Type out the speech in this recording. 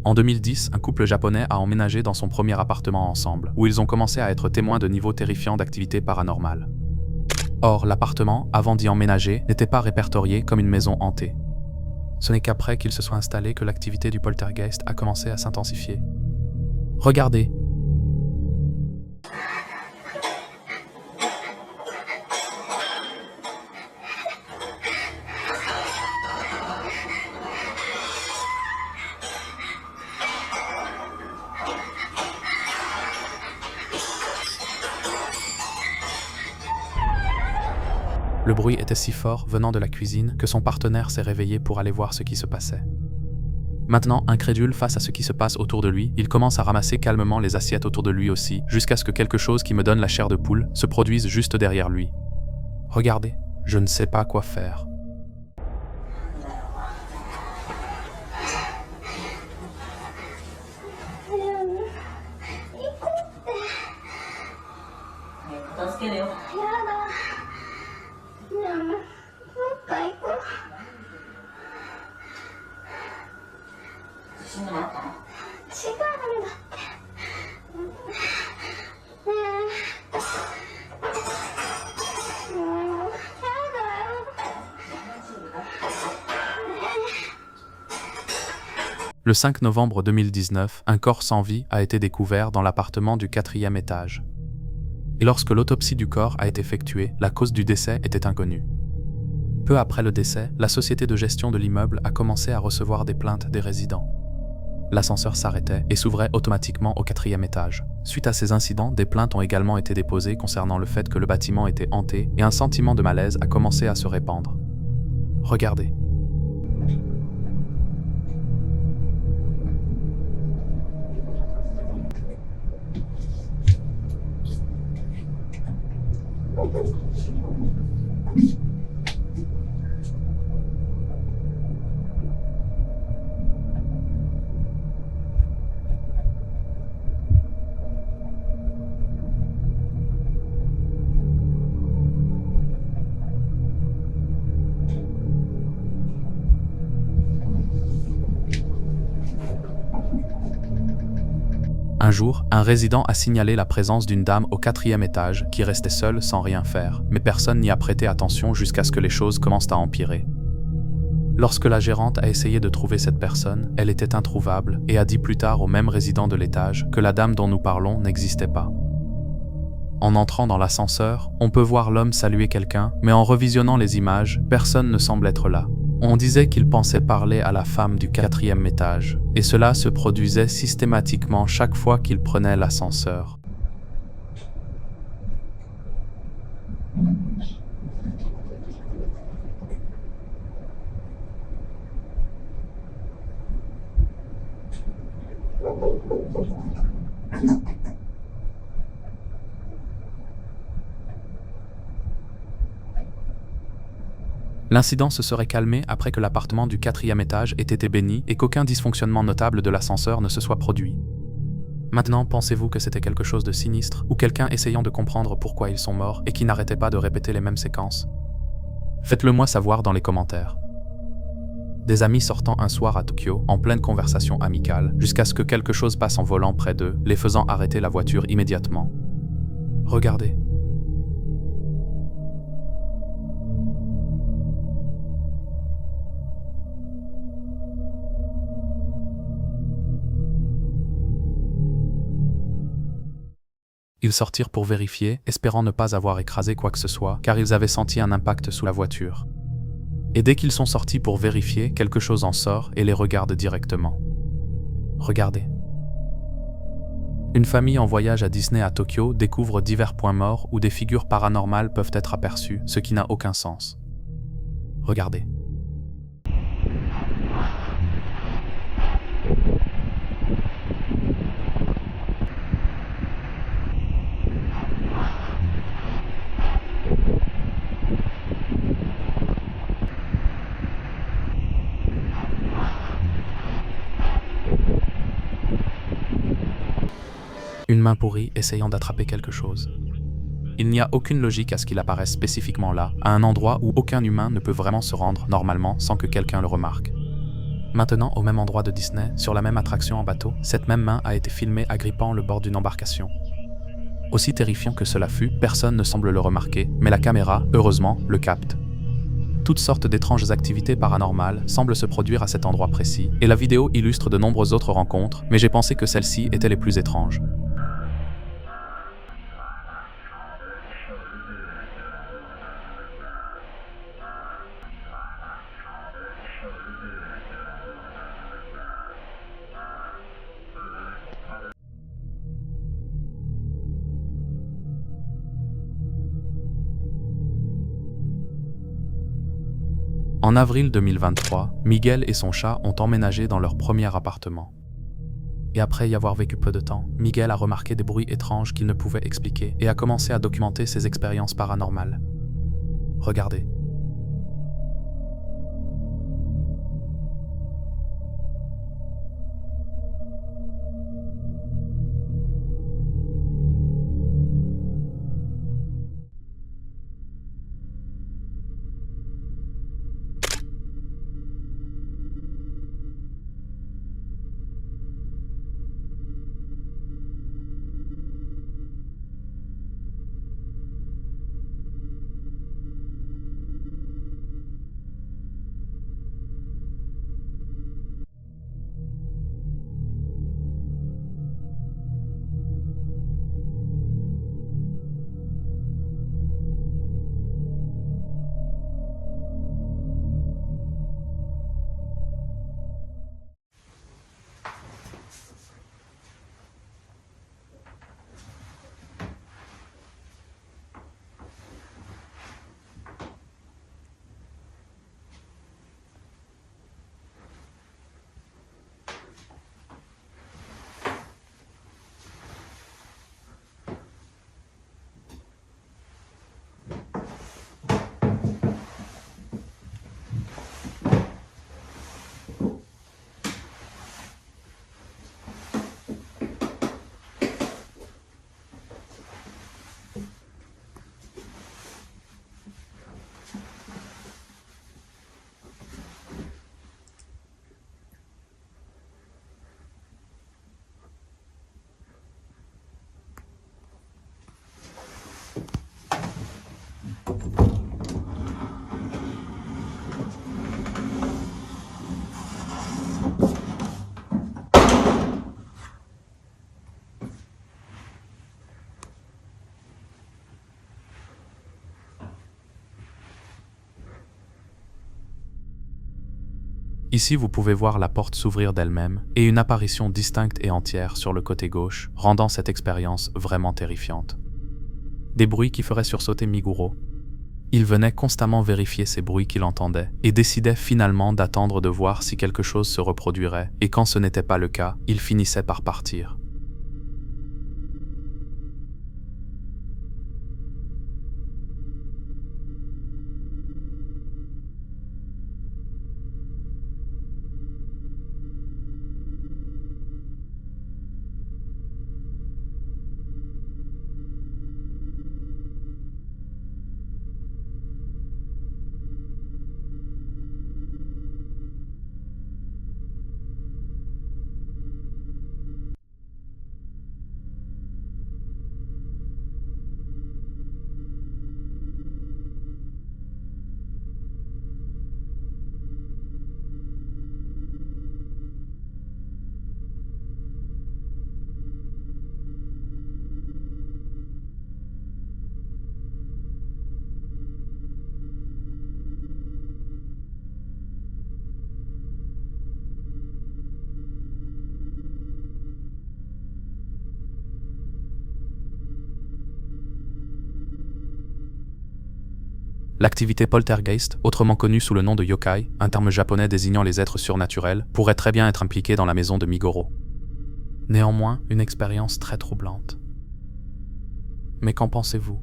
En 2010, un couple japonais a emménagé dans son premier appartement ensemble, où ils ont commencé à être témoins de niveaux terrifiants d'activité paranormale. Or, l'appartement, avant d'y emménager, n'était pas répertorié comme une maison hantée. Ce n'est qu'après qu'ils se soient installés que l'activité du poltergeist a commencé à s'intensifier. Regardez. Le bruit était si fort venant de la cuisine que son partenaire s'est réveillé pour aller voir ce qui se passait. Maintenant, incrédule face à ce qui se passe autour de lui, il commence à ramasser calmement les assiettes autour de lui aussi, jusqu'à ce que quelque chose qui me donne la chair de poule se produise juste derrière lui. Regardez, je ne sais pas quoi faire. Le 5 novembre 2019, un corps sans vie a été découvert dans l'appartement du 4e étage. Et lorsque l'autopsie du corps a été effectuée, la cause du décès était inconnue. Peu après le décès, la société de gestion de l'immeuble a commencé à recevoir des plaintes des résidents. L'ascenseur s'arrêtait et s'ouvrait automatiquement au 4e étage. Suite à ces incidents, des plaintes ont également été déposées concernant le fait que le bâtiment était hanté et un sentiment de malaise a commencé à se répandre. Regardez. Un jour, un résident a signalé la présence d'une dame au 4e étage qui restait seule sans rien faire, mais personne n'y a prêté attention jusqu'à ce que les choses commencent à empirer. Lorsque la gérante a essayé de trouver cette personne, elle était introuvable et a dit plus tard au même résident de l'étage que la dame dont nous parlons n'existait pas. En entrant dans l'ascenseur, on peut voir l'homme saluer quelqu'un, mais en revisionnant les images, personne ne semble être là. On disait qu'il pensait parler à la femme du 4e étage, et cela se produisait systématiquement chaque fois qu'il prenait l'ascenseur. L'incident se serait calmé après que l'appartement du 4e étage ait été béni et qu'aucun dysfonctionnement notable de l'ascenseur ne se soit produit. Maintenant, pensez-vous que c'était quelque chose de sinistre ou quelqu'un essayant de comprendre pourquoi ils sont morts et qui n'arrêtait pas de répéter les mêmes séquences? Faites-le moi savoir dans les commentaires. Des amis sortant un soir à Tokyo, en pleine conversation amicale, jusqu'à ce que quelque chose passe en volant près d'eux, les faisant arrêter la voiture immédiatement. Regardez. Ils sortirent pour vérifier, espérant ne pas avoir écrasé quoi que ce soit, car ils avaient senti un impact sous la voiture. Et dès qu'ils sont sortis pour vérifier, quelque chose en sort et les regarde directement. Regardez. Une famille en voyage à Disney à Tokyo découvre divers points morts où des figures paranormales peuvent être aperçues, ce qui n'a aucun sens. Regardez. Une main pourrie essayant d'attraper quelque chose. Il n'y a aucune logique à ce qu'il apparaisse spécifiquement là, à un endroit où aucun humain ne peut vraiment se rendre normalement sans que quelqu'un le remarque. Maintenant, au même endroit de Disney, sur la même attraction en bateau, cette même main a été filmée agrippant le bord d'une embarcation. Aussi terrifiant que cela fut, personne ne semble le remarquer, mais la caméra, heureusement, le capte. Toutes sortes d'étranges activités paranormales semblent se produire à cet endroit précis, et la vidéo illustre de nombreuses autres rencontres, mais j'ai pensé que celles-ci étaient les plus étranges. En avril 2023, Miguel et son chat ont emménagé dans leur premier appartement. Et après y avoir vécu peu de temps, Miguel a remarqué des bruits étranges qu'il ne pouvait expliquer et a commencé à documenter ses expériences paranormales. Regardez. Ici, vous pouvez voir la porte s'ouvrir d'elle-même et une apparition distincte et entière sur le côté gauche, rendant cette expérience vraiment terrifiante. Des bruits qui feraient sursauter Miguro. Il venait constamment vérifier ces bruits qu'il entendait et décidait finalement d'attendre de voir si quelque chose se reproduirait, et quand ce n'était pas le cas, il finissait par partir. L'activité poltergeist, autrement connue sous le nom de yokai, un terme japonais désignant les êtres surnaturels, pourrait très bien être impliquée dans la maison de Miguro. Néanmoins, une expérience très troublante. Mais qu'en pensez-vous ?